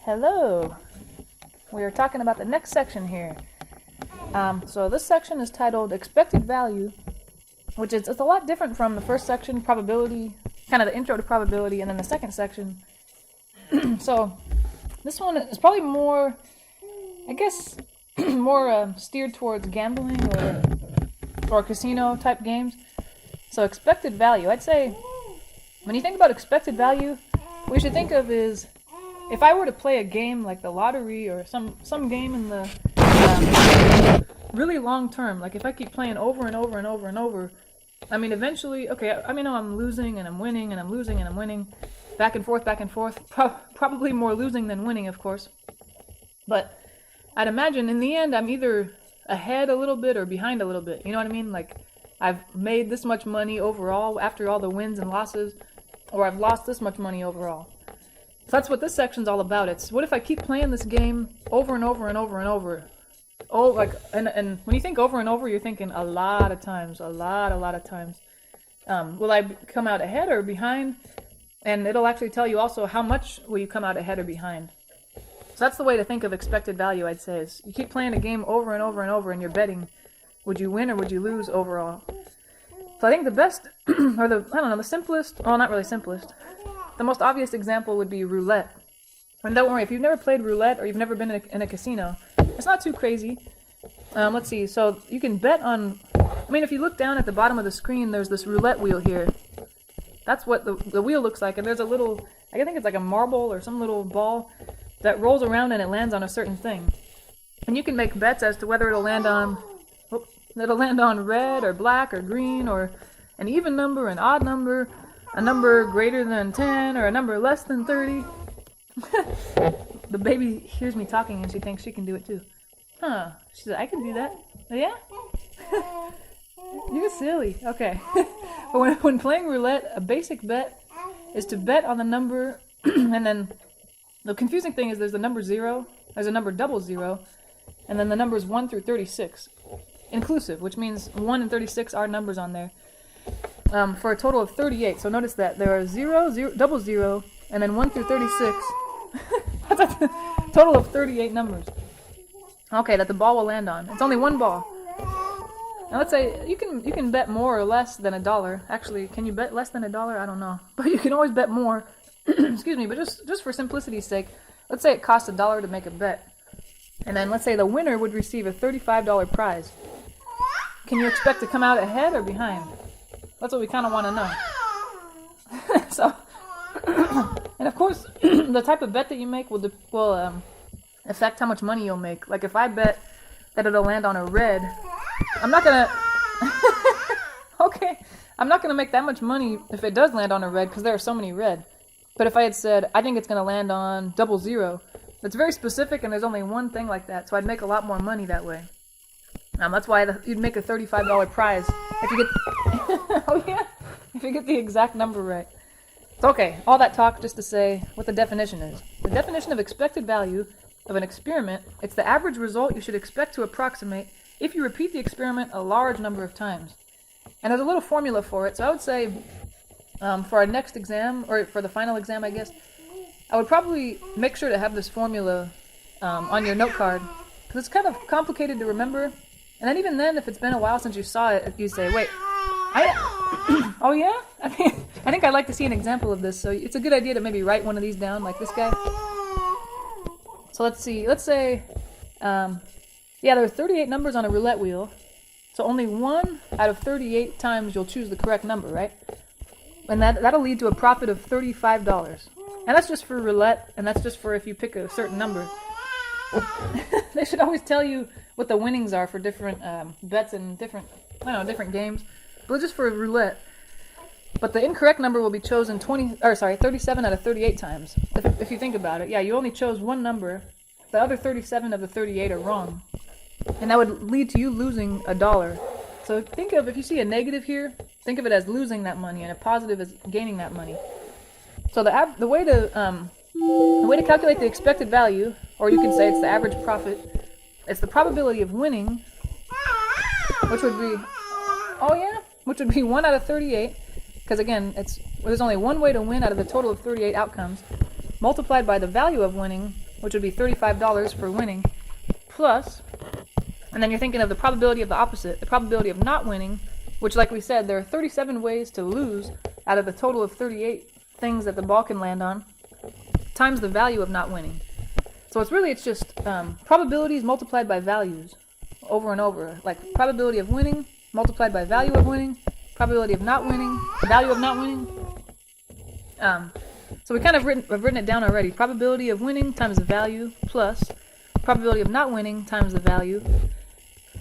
Hello. We are talking about the next section here. So this section is titled Expected Value, which is it's a lot different from the first section, probability, kind of the intro to probability, and then the second section. So this one is probably more, I guess, more steered towards gambling or casino type games. So expected value, I'd say, when you think about expected value, what you should think of is, if I were to play a game like the lottery or some game in the really long term, like if I keep playing over and over and over and over, I mean eventually, okay, I mean I'm losing and I'm winning and I'm losing and I'm winning, back and forth, probably more losing than winning, of course. But I'd imagine in the end I'm either ahead a little bit or behind a little bit, you know what I mean? Like I've made this much money overall after all the wins and losses, or I've lost this much money overall. So that's what this section's all about. It's what if I keep playing this game over and over and over and over? Oh, like, and when you think over and over, you're thinking a lot of times, a lot of times. Will I come out ahead or behind? And it'll actually tell you also how much will you come out ahead or behind. So that's the way to think of expected value, I'd say, is you keep playing a game over and over and over and you're betting, would you win or would you lose overall? So I think the best, or the simplest, well, not really simplest, the most obvious example would be roulette. And don't worry, if you've never played roulette or you've never been in a casino, it's not too crazy. Let's see, so you can bet on, I mean, if you look down at the bottom of the screen, there's this roulette wheel here. That's what the wheel looks like, and there's a little, I think it's like a marble or some little ball that rolls around and it lands on a certain thing. And you can make bets as to whether it'll land on red or black or green or an even number, an odd number, a number greater than 10 or a number less than 30. The baby hears me talking and she thinks she can do it too. Huh. She said, I can do that. Yeah? You're silly. Okay. But when playing roulette, a basic bet is to bet on the number, and then the confusing thing is there's a number 0, there's a number 00, and then the numbers 1 through 36. Inclusive, which means 1 and 36 are numbers on there. For a total of 38. So notice that there are 0, 00, and then 1 through 36. That's a total of 38 numbers. Okay, that the ball will land on. It's only one ball. Now let's say you can bet more or less than $1. Actually, can you bet less than $1? I don't know, but you can always bet more. Excuse me, but just for simplicity's sake, let's say it costs $1 to make a bet, and then let's say the winner would receive a $35 prize. Can you expect to come out ahead or behind? That's what we kind of want to know. So, and of course, the type of bet that you make will affect how much money you'll make. Like if I bet that it'll land on a red, I'm not gonna. Okay, I'm not gonna make that much money if it does land on a red because there are so many red. But if I had said I think it's gonna land on 00, that's very specific, and there's only one thing like that, so I'd make a lot more money that way. That's why you'd make a $35 prize if you get. Oh yeah, if you get the exact number right. So okay, all that talk just to say what the definition is. The definition of expected value of an experiment, it's the average result you should expect to approximate if you repeat the experiment a large number of times. And there's a little formula for it, so I would say for our next exam, or for the final exam I guess, I would probably make sure to have this formula on your note card, because it's kind of complicated to remember. And then even then, if it's been a while since you saw it, you say, wait, oh yeah? I think I'd like to see an example of this, so it's a good idea to maybe write one of these down, like this guy. So let's see, let's say, yeah, there are 38 numbers on a roulette wheel, so only 1 out of 38 times you'll choose the correct number, right? And that'll lead to a profit of $35. And that's just for roulette, and that's just for if you pick a certain number. They should always tell you what the winnings are for different bets and different games, but just for roulette. But the incorrect number will be chosen 37 out of 38 times. If you think about it, yeah, you only chose one number. The other 37 of the 38 are wrong, and that would lead to you losing $1. So think of, if you see a negative here, think of it as losing that money, and a positive as gaining that money. So the way to calculate the expected value, or you can say it's the average profit. It's the probability of winning, which would be 1 out of 38, because again, there's only one way to win out of the total of 38 outcomes, multiplied by the value of winning, which would be $35 for winning, plus, and then you're thinking of the probability of the opposite, the probability of not winning, which, like we said, there are 37 ways to lose out of the total of 38 things that the ball can land on, times the value of not winning. So it's just probabilities multiplied by values over and over. Like probability of winning multiplied by value of winning, probability of not winning, value of not winning. So we kind of have written it down already. Probability of winning times the value plus probability of not winning times the value.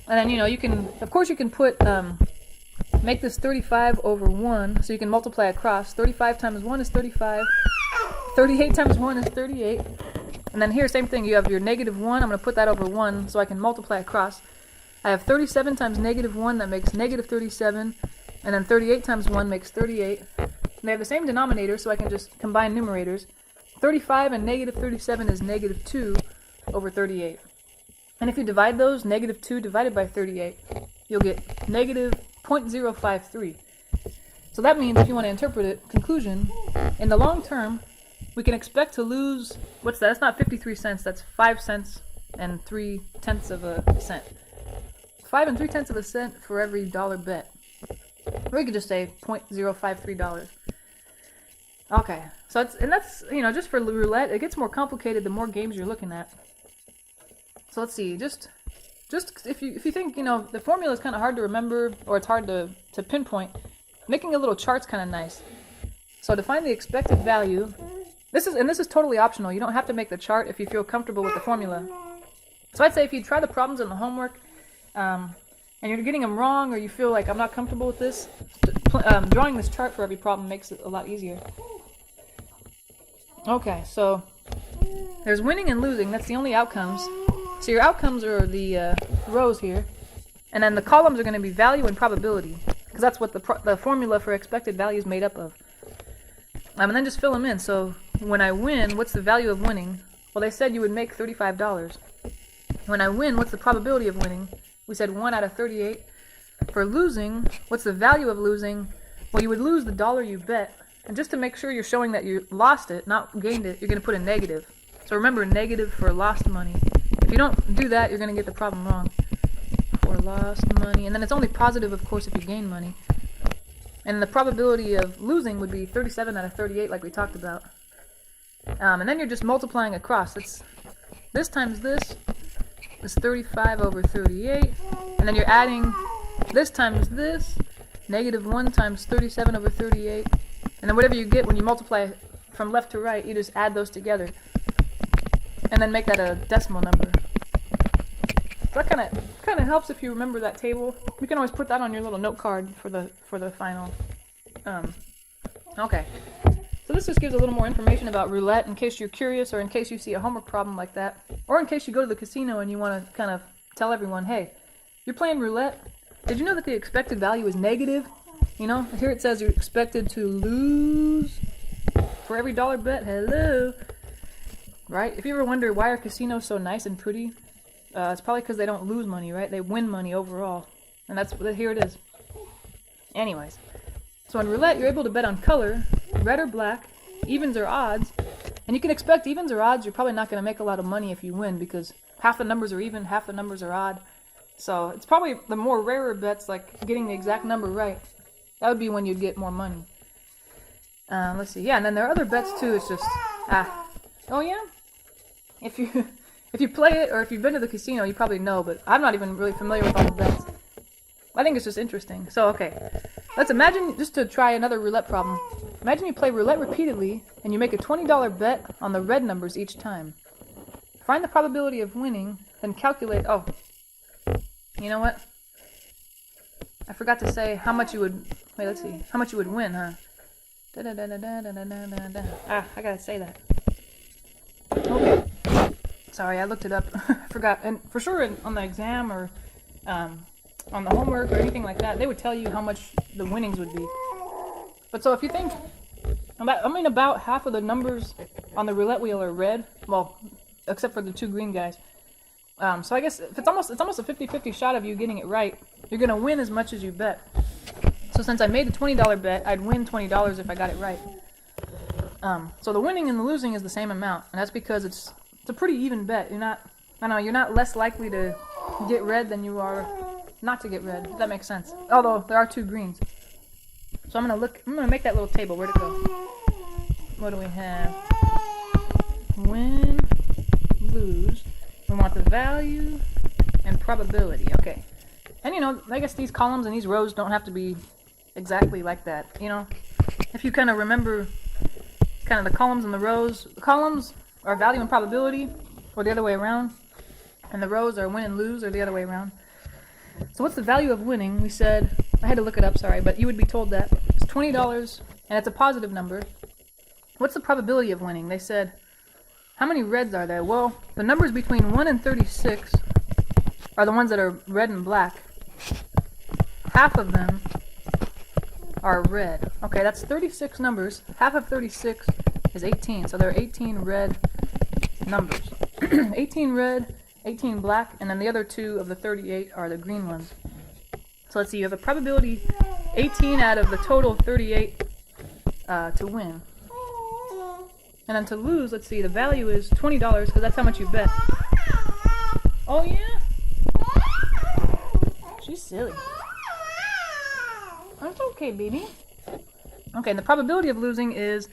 And then, you can, of course, you can put, make this 35 over 1, so you can multiply across. 35 times 1 is 35. 38 times 1 is 38. And then here, same thing, you have your negative 1. I'm going to put that over 1 so I can multiply across. I have 37 times negative 1, that makes negative 37. And then 38 times 1 makes 38. And they have the same denominator, so I can just combine numerators. 35 and negative 37 is negative 2 over 38. And if you divide those, negative 2 divided by 38, you'll get negative 0.053. So that means, if you want to interpret it, conclusion, in the long term, we can expect to lose, what's that? That's not 53 cents, that's 5 cents and 3/10 of a cent. 5 and 3/10 of a cent for every dollar bet. Or we could just say $0.053. Okay, so that's, just for roulette, it gets more complicated the more games you're looking at. So let's see, just if you think, the formula is kind of hard to remember, or it's hard to pinpoint, making a little chart's kind of nice. So to find the expected value, this is totally optional. You don't have to make the chart if you feel comfortable with the formula. So I'd say if you try the problems in the homework, and you're getting them wrong, or you feel like I'm not comfortable with this, drawing this chart for every problem makes it a lot easier. Okay, so there's winning and losing. That's the only outcomes. So your outcomes are the rows here, and then the columns are going to be value and probability, because that's what the formula for expected value is made up of. And then just fill them in. So when I win, what's the value of winning? Well, they said you would make $35. When I win, what's the probability of winning? We said 1 out of 38. For losing, what's the value of losing? Well, you would lose the dollar you bet. And just to make sure you're showing that you lost it, not gained it, you're going to put a negative. So remember, negative for lost money. If you don't do that, you're going to get the problem wrong. For lost money. And then it's only positive, of course, if you gain money. And the probability of losing would be 37 out of 38, like we talked about. And then you're just multiplying across. It's this times this is 35 over 38. And then you're adding this times this, negative 1 times 37 over 38. And then whatever you get when you multiply from left to right, you just add those together. And then make that a decimal number. So that kind of helps if you remember that table. You can always put that on your little note card for the final. Okay. So this just gives a little more information about roulette in case you're curious, or in case you see a homework problem like that, or in case you go to the casino and you want to kind of tell everyone, hey, you're playing roulette. Did you know that the expected value is negative? Here it says you're expected to lose for every dollar bet. Hello. Right? If you ever wonder why are casinos so nice and pretty, it's probably because they don't lose money, right? They win money overall. And here it is. Anyways. So in roulette, you're able to bet on color, red or black, evens or odds. And you can expect evens or odds, you're probably not going to make a lot of money if you win, because half the numbers are even, half the numbers are odd. So it's probably the more rarer bets, like getting the exact number right. That would be when you'd get more money. Let's see. Yeah, and then there are other bets too. It's just, oh yeah? If you play it, or if you've been to the casino, you probably know, but I'm not even really familiar with all the bets. I think it's just interesting. So, okay. Let's imagine, just to try another roulette problem, imagine you play roulette repeatedly, and you make a $20 bet on the red numbers each time. Find the probability of winning, then calculate, you know what? I forgot to say how much you would, let's see, how much you would win, huh? I gotta say that. Okay. Sorry, I looked it up. I forgot. And for sure on the exam, or on the homework or anything like that, they would tell you how much the winnings would be. But so if you think, about half of the numbers on the roulette wheel are red, well, except for the 2 green guys. So I guess if it's almost a 50-50 shot of you getting it right, you're going to win as much as you bet. So since I made a $20 bet, I'd win $20 if I got it right. So the winning and the losing is the same amount, and that's because it's It's a pretty even bet. You're not less likely to get red than you are not to get red, if that makes sense. Although there are 2 greens. So I'm gonna make that little table. Where'd it go? What do we have? Win, lose. We want the value and probability. Okay. And I guess these columns and these rows don't have to be exactly like that. If you kind of remember kind of the columns and the rows. The columns are value and probability, or the other way around. And the rows are win and lose, or the other way around. So what's the value of winning? We said, I had to look it up, sorry, but you would be told that it's $20, and it's a positive number. What's the probability of winning? They said, how many reds are there? Well, the numbers between 1 and 36 are the ones that are red and black. Half of them are red. Okay, that's 36 numbers. Half of 36 is 18, so there are 18 red numbers. 18 red, 18 black, and then the other 2 of the 38 are the green ones. So let's see, you have a probability 18 out of the total 38 to win. And then to lose, let's see, the value is $20 because that's how much you bet. Oh yeah? She's silly. That's okay, baby. Okay, and the probability of losing is,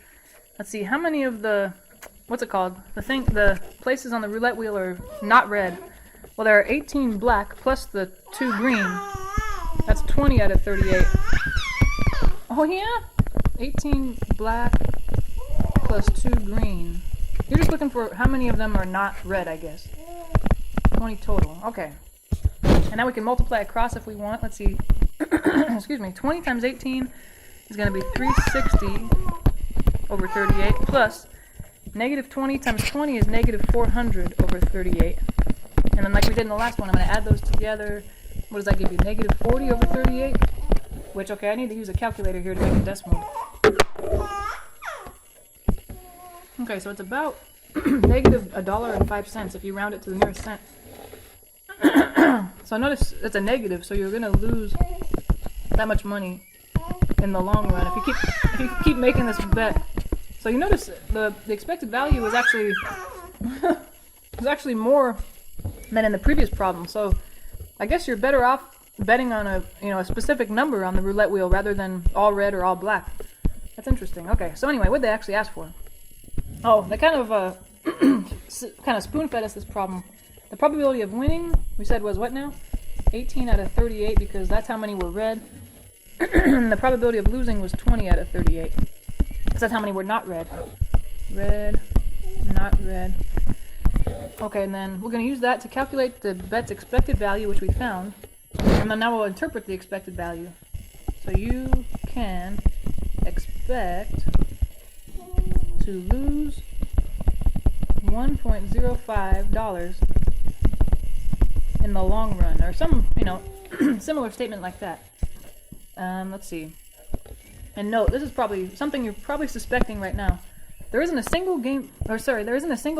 let's see, how many of the, what's it called? The places on the roulette wheel are not red. Well, there are 18 black plus the 2 green. That's 20 out of 38. Oh yeah? 18 black plus 2 green. You're just looking for how many of them are not red, I guess. 20 total. Okay. And now we can multiply across if we want. Let's see. Excuse me. 20 times 18 is going to be 360 over 38 plus negative 20 times 20 is negative 400 over 38. And then like we did in the last one, I'm going to add those together. What does that give you? Negative 40 over 38? Which, okay, I need to use a calculator here to make a decimal. Okay, so it's about negative $1.05 if you round it to the nearest cent. So notice it's a negative, so you're going to lose that much money in the long run if you keep making this bet. So you notice the expected value was actually more than in the previous problem. So I guess you're better off betting on a specific number on the roulette wheel rather than all red or all black. That's interesting. Okay, so anyway, what did they actually ask for? Oh, they kind of spoon-fed us this problem. The probability of winning, we said, was what now? 18 out of 38 because that's how many were red. And the probability of losing was 20 out of 38 because that's how many were not red. Red, not red. Okay, and then we're going to use that to calculate the bet's expected value, which we found. And then now we'll interpret the expected value. So you can expect to lose $1.05 in the long run, or some, similar statement like that. Let's see. And note, this is probably something you're probably suspecting right now. There isn't a single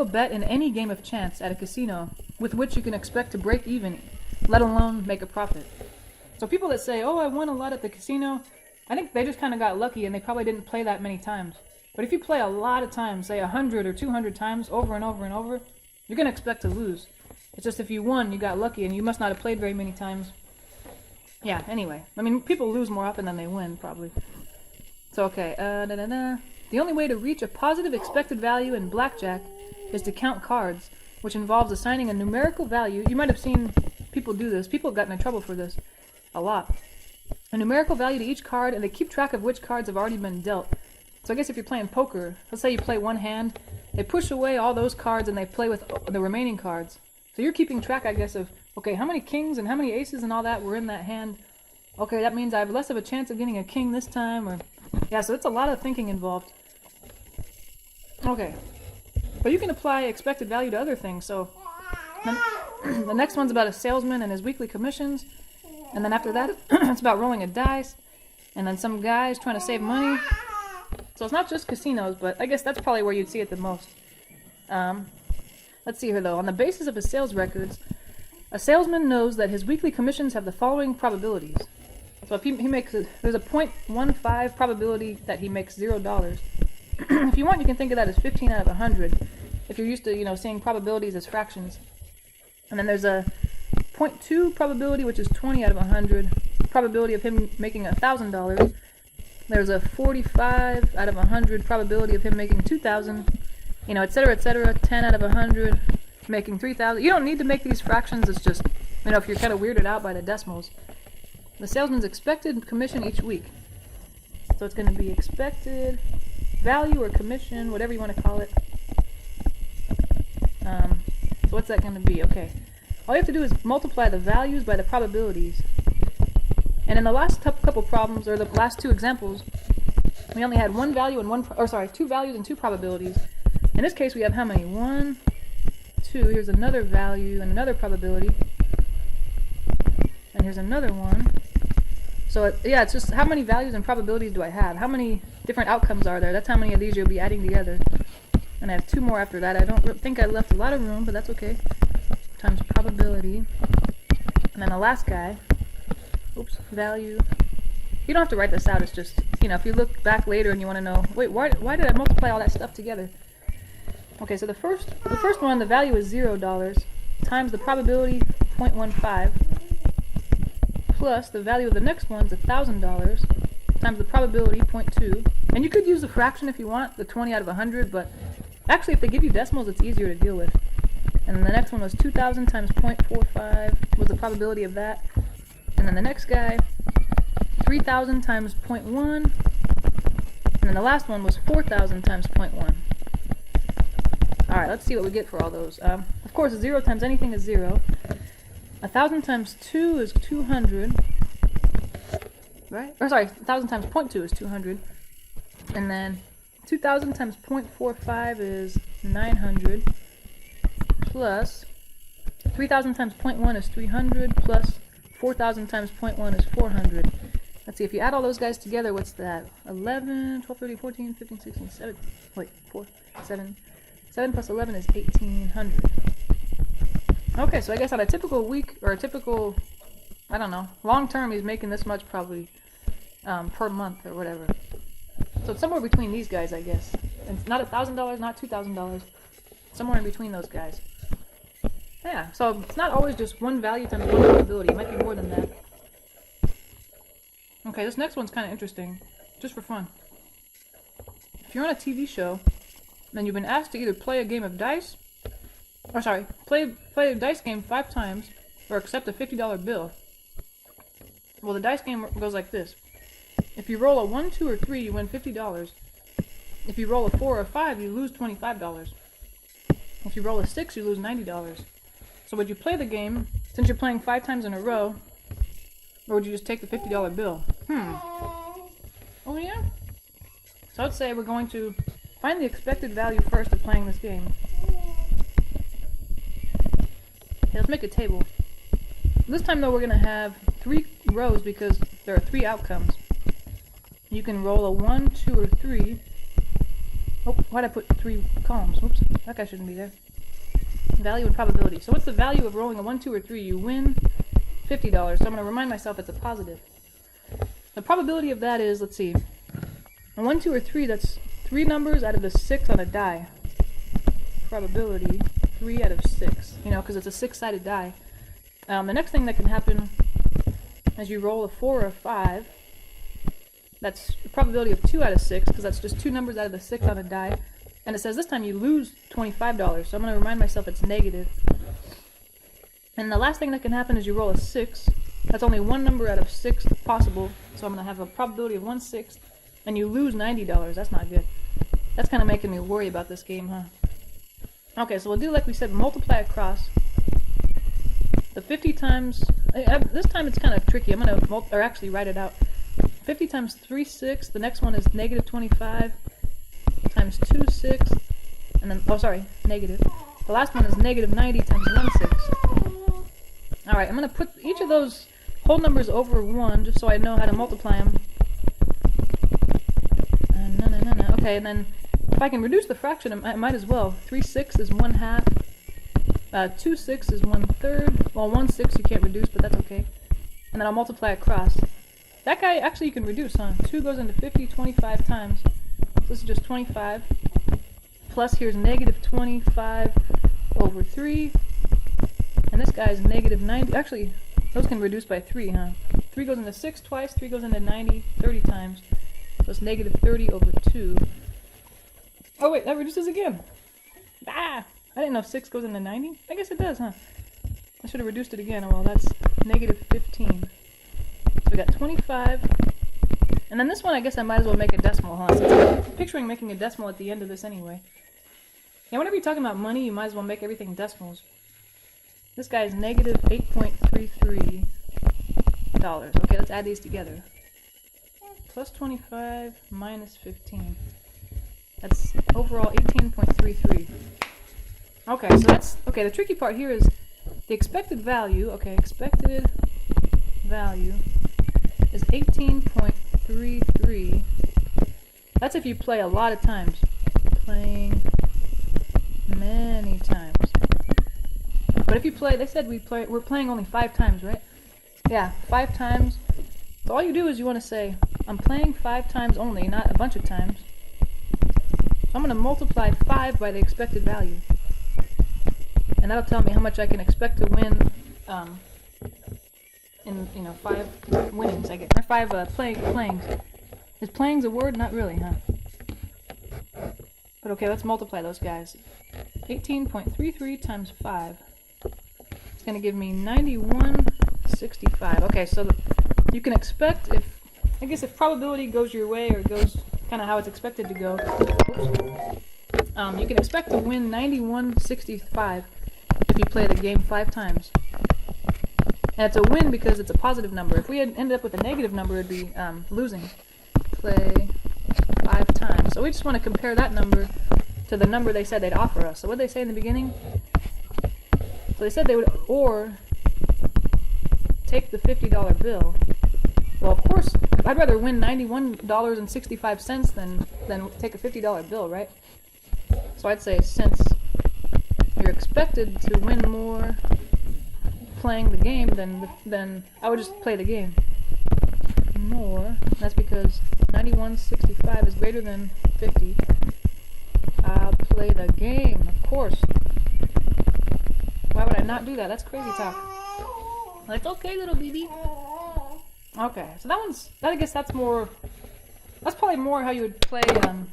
bet in any game of chance at a casino with which you can expect to break even, let alone make a profit. So people that say, oh, I won a lot at the casino, I think they just kind of got lucky and they probably didn't play that many times. But if you play a lot of times, say 100 or 200 times over and over and over, you're going to expect to lose. It's just if you won, you got lucky and you must not have played very many times. Yeah, anyway. I mean, people lose more often than they win, probably. So, okay. The only way to reach a positive expected value in blackjack is to count cards, which involves assigning a numerical value. You might have seen people do this. People have gotten in trouble for this a lot. A numerical value to each card, and they keep track of which cards have already been dealt. So I guess if you're playing poker, let's say you play one hand, they push away all those cards and they play with the remaining cards. So you're keeping track, I guess, of, okay, how many kings and how many aces and all that were in that hand. Okay, that means I have less of a chance of getting a king this time, or... Yeah, so it's a lot of thinking involved. Okay. But you can apply expected value to other things, so... The next one's about a salesman and his weekly commissions. And then after that, it's about rolling a dice. And then some guys trying to save money. So it's not just casinos, but I guess that's probably where you'd see it the most. Let's see here, though. On the basis of his sales records, a salesman knows that his weekly commissions have the following probabilities. So if he makes there's a 0.15 probability that he makes $0. If you want, you can think of that as 15 out of 100. if you're used to, seeing probabilities as fractions. And then there's a 0.2 probability, which is 20 out of 100. Probability of him making $1,000. There's a 45 out of 100 probability of him making 2,000. Etc., etc. 10 out of 100 making 3,000. You don't need to make these fractions. It's just, if you're kind of weirded out by the decimals. The salesman's expected commission each week. So it's going to be expected value or commission, whatever you want to call it. So what's that going to be? Okay. All you have to do is multiply the values by the probabilities. And in the last couple problems, or the last two examples, we only had one value and two values and two probabilities. In this case, we have how many? 1, 2. Here's another value and another probability. And here's another one. So it's just how many values and probabilities do I have? How many different outcomes are there? That's how many of these you'll be adding together. And I have 2 more after that. I don't think I left a lot of room, but that's okay. Times probability. And then the last guy, value. You don't have to write this out. It's just, if you look back later and you want to know, wait, why did I multiply all that stuff together? Okay, so the first one, the value is $0 times the probability 0.15 plus the value of the next one is $1,000 times the probability 0.2. And you could use a fraction if you want, the 20 out of 100, but actually if they give you decimals, it's easier to deal with. And then the next one was 2,000 times 0.45 was the probability of that. And then the next guy, 3,000 times 0.1. And then the last one was 4,000 times 0.1. Alright, let's see what we get for all those. Of course, 0 times anything is 0. 1,000 times 2 is 200. Right? Or sorry, 1,000 times 0.2 is 200. And then 2,000 times 0.45 is 900. Plus 3,000 times 0.1 is 300. Plus 4,000 times 0.1 is 400. Let's see, if you add all those guys together, what's that? 11, 12, 13, 14, 15, 16, 17. Wait, 4, 7. 7 plus 11 is 1,800. Okay, so I guess on a typical week, or a typical, I don't know, long term, he's making this much probably per month or whatever. So it's somewhere between these guys, I guess. And it's not $1,000, not $2,000. Somewhere in between those guys. Yeah, so it's not always just one value times one probability. It might be more than that. Okay, this next one's kind of interesting, just for fun. If you're on a TV show, then you've been asked to either play a game of dice, play a dice game 5 times, or accept a $50 bill. Well, the dice game goes like this. If you roll a 1, 2, or 3, you win $50. If you roll a 4 or 5, you lose $25. If you roll a 6, you lose $90. So would you play the game, since you're playing 5 times in a row, or would you just take the $50 bill? Oh yeah? So I'd say we're going to find the expected value first of playing this game. Okay, let's make a table. This time though we're going to have 3 rows because there are 3 outcomes. You can roll a 1, 2, or 3. Oh, why'd I put 3 columns? Oops, that guy shouldn't be there. Value and probability. So what's the value of rolling a 1, 2, or 3? You win $50. So I'm going to remind myself it's a positive. The probability of that is, let's see, a 1, 2, or 3, that's 3 numbers out of the 6 on a die. Probability, 3 out of 6. Because it's a 6-sided die. The next thing that can happen is you roll a 4 or a 5. That's the probability of 2 out of 6, because that's just 2 numbers out of the 6 on a die. And it says this time you lose $25, so I'm going to remind myself it's negative. And the last thing that can happen is you roll a 6. That's only 1 number out of 6 possible, so I'm going to have a probability of 1/6, and you lose $90. That's not good. That's kind of making me worry about this game, huh? Okay, so we'll do like we said, multiply across. The 50 times, this time it's kind of tricky. I'm going to, actually write it out. 50 times 3, 6. The next one is negative 25 times 2, 6. And then, negative. The last one is negative 90 times 1, 6. Alright, I'm going to put each of those whole numbers over 1 just so I know how to multiply them. Okay, and then if I can reduce the fraction, I might as well. 3, 6 is 1/2. 2, 6 is 1/3. Well, 1, 6 you can't reduce, but that's okay. And then I'll multiply across. That guy, actually you can reduce, huh? 2 goes into 50 25 times. So this is just 25 plus here's negative 25 over 3. And this guy's negative 90. Actually, those can reduce by 3, huh? 3 goes into 6 twice, 3 goes into 90 30 times. So it's negative 30 over 2. Oh wait, that reduces again. Ah! I didn't know 6 goes into 90. I guess it does, huh? I should have reduced it again. Well, that's negative 15. So we got 25. And then this one, I guess I might as well make a decimal, huh? Since I'm picturing making a decimal at the end of this anyway. Yeah, whenever you're talking about money, you might as well make everything decimals. This guy is negative $8.33. Okay, let's add these together. Plus 25 minus 15. That's overall 18.33. Okay, so that's, okay, the tricky part here is the expected value, okay, expected value is 18.33. That's if you play a lot of times. Playing many times. But if you play, they said we're playing only 5 times, right? Yeah, 5 times. So all you do is you want to say, I'm playing 5 times only, not a bunch of times. So I'm going to multiply 5 by the expected value. And that'll tell me how much I can expect to win in, 5 winnings, I guess. Or 5 playings. Is playings a word? Not really, huh? But okay, let's multiply those guys. 18.33 times 5. It's going to give me 91.65. Okay, so you can expect if probability goes your way or goes kind of how it's expected to go, you can expect to win 91.65 if you play the game 5 times. And it's a win because it's a positive number. If we had ended up with a negative number, it'd be losing. Play 5 times. So we just want to compare that number to the number they said they'd offer us. So what did they say in the beginning? So they said they would take the $50 bill. Well, of course, I'd rather win $91.65 than take a $50 bill, right? So I'd say since you're expected to win more playing the game, then I would just play the game. More. That's because 91.65 is greater than 50. I'll play the game, of course. Why would I not do that? That's crazy talk. It's okay, little baby. Okay, so I guess that's probably more how you would play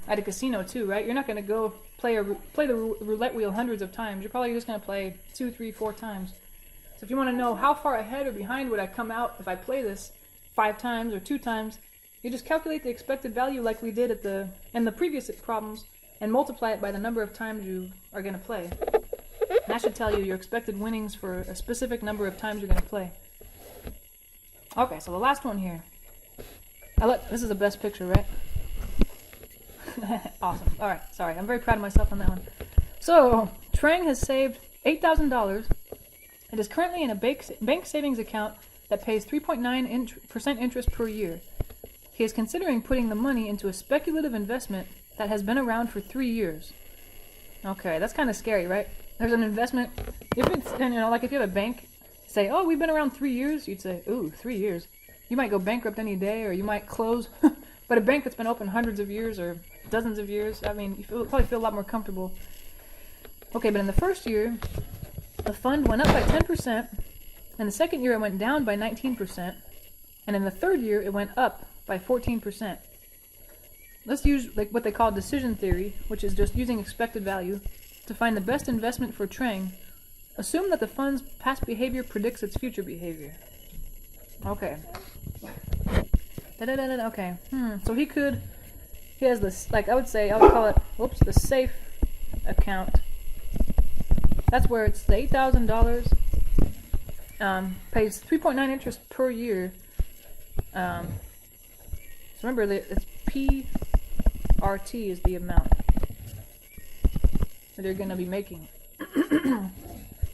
at a casino too, right? You're not going to go play the roulette wheel hundreds of times. You're probably just going to play 2, 3, 4 times. So if you want to know how far ahead or behind would I come out if I play this 5 times or 2 times, you just calculate the expected value like we did in the previous problems and multiply it by the number of times you are going to play. And that should tell you your expected winnings for a specific number of times you're going to play. Okay, so the last one here. This is the best picture, right? Awesome. Alright, sorry. I'm very proud of myself on that one. So, Trang has saved $8,000. It is currently in a bank savings account that pays 3.9% interest per year. He is considering putting the money into a speculative investment that has been around for 3 years. Okay, that's kind of scary, right? There's an investment. If it's, like if you have a bank, say, oh, we've been around 3 years, you'd say, ooh, 3 years. You might go bankrupt any day, or you might close. But a bank that's been open hundreds of years or dozens of years, I mean, you probably feel a lot more comfortable. Okay, but in the first year, the fund went up by 10%, and the second year it went down by 19%, and in the third year it went up by 14%. Let's use what they call decision theory, which is just using expected value, to find the best investment for Trang. Assume that the fund's past behavior predicts its future behavior. Okay. Okay. So he has this, I would call it, the safe account. That's where it's the $8,000, pays 3.9 interest per year. So remember that it's PRT is the amount that they're going to be making.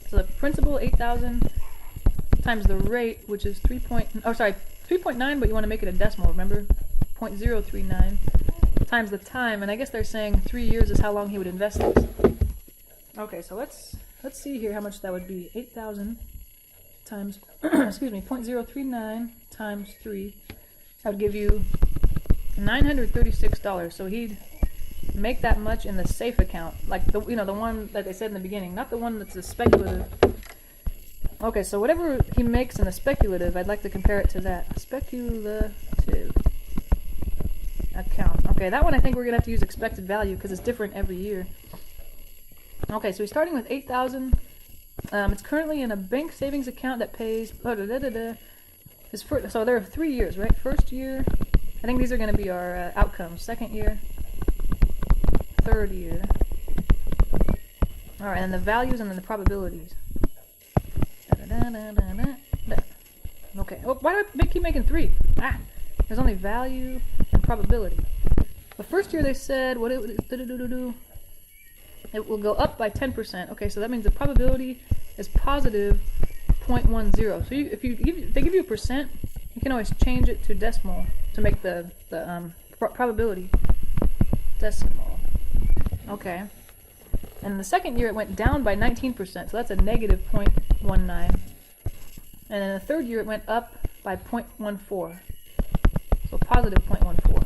So the principal 8,000 times the rate, which is 3.9, but you want to make it a decimal, remember? 0.039 times the time, and I guess they're saying 3 years is how long he would invest this. Okay, so let's see here how much that would be. 8,000 times, excuse me, 0.039 times 3. That would give you $936. So he'd make that much in the safe account, like the the one that they said in the beginning, not the one that's a speculative. Okay, so whatever he makes in the speculative, I'd like to compare it to that speculative account. Okay, that one I think we're gonna have to use expected value because it's different every year. Okay, so he's starting with 8,000. It's currently in a bank savings account that pays. So there are 3 years, right? First year, I think these are going to be our outcomes. Second year, third year. All right, and the values and then the probabilities. Okay. Oh, why do I keep making 3? There's only value and probability. The first year they said it will go up by 10%. Okay, so that means the probability is positive 0.10. So if they give you a percent, you can always change it to decimal to make the probability decimal. Okay. And in the second year, it went down by 19%. So that's a negative 0.19. And in the third year, it went up by 0.14. So positive 0.14.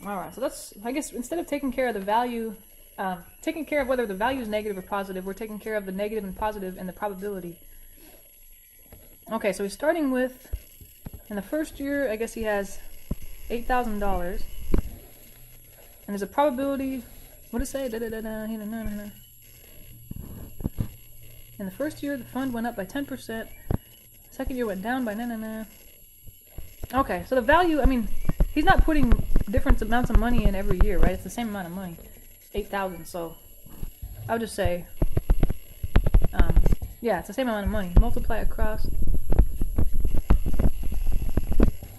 Alright, so that's, I guess, instead of taking care of the value, taking care of whether the value is negative or positive, we're taking care of the negative and positive and the probability. Okay, so he's starting with, in the first year, I guess he has $8,000. And there's a probability, what did it say? In the first year, the fund went up by 10%. Second year went down by Okay, so the value, I mean, he's not putting different amounts of money in every year, right? It's the same amount of money, 8,000. So I would just say, yeah, it's the same amount of money. Multiply across.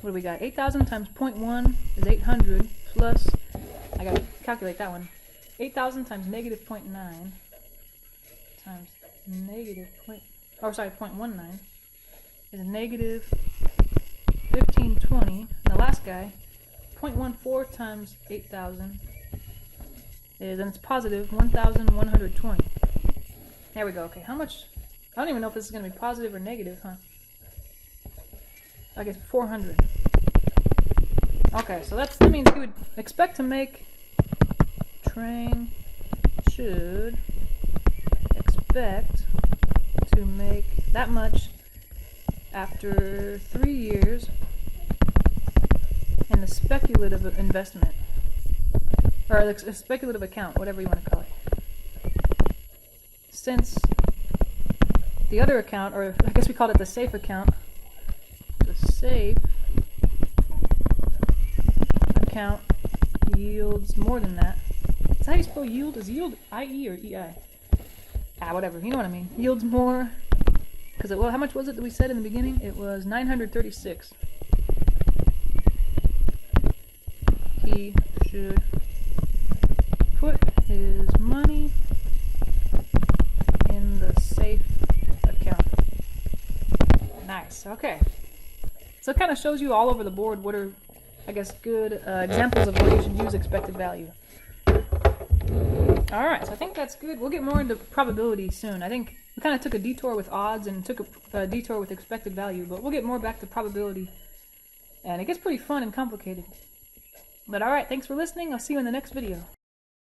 What do we got? 8,000 times 0.1 is 800 plus. I gotta calculate that one. 8,000 times negative 0.9 times negative 0.19 is negative 1520. The last guy, 0.14 times 8,000 is, and it's positive 1,120. There we go. Okay, how much? I don't even know if this is going to be positive or negative, huh? I guess 400. Okay, so that means he would expect to make, Train should expect to make that much after 3 years in the speculative investment, or the speculative account, whatever you want to call it. Since the other account, or I guess we called it the safe account, the safe account yields more than that. Is that how you spell yield? Is yield I-E or E-I? Whatever, you know what I mean. Yields more, because well, how much was it that we said in the beginning? It was 936. He should put his money in the safe account. Nice, okay. So it kind of shows you all over the board what are, I guess, good examples of where you should use expected value. Alright, so I think that's good. We'll get more into probability soon. I think we kind of took a detour with odds and took a detour with expected value, but we'll get more back to probability. And it gets pretty fun and complicated. But alright, thanks for listening. I'll see you in the next video.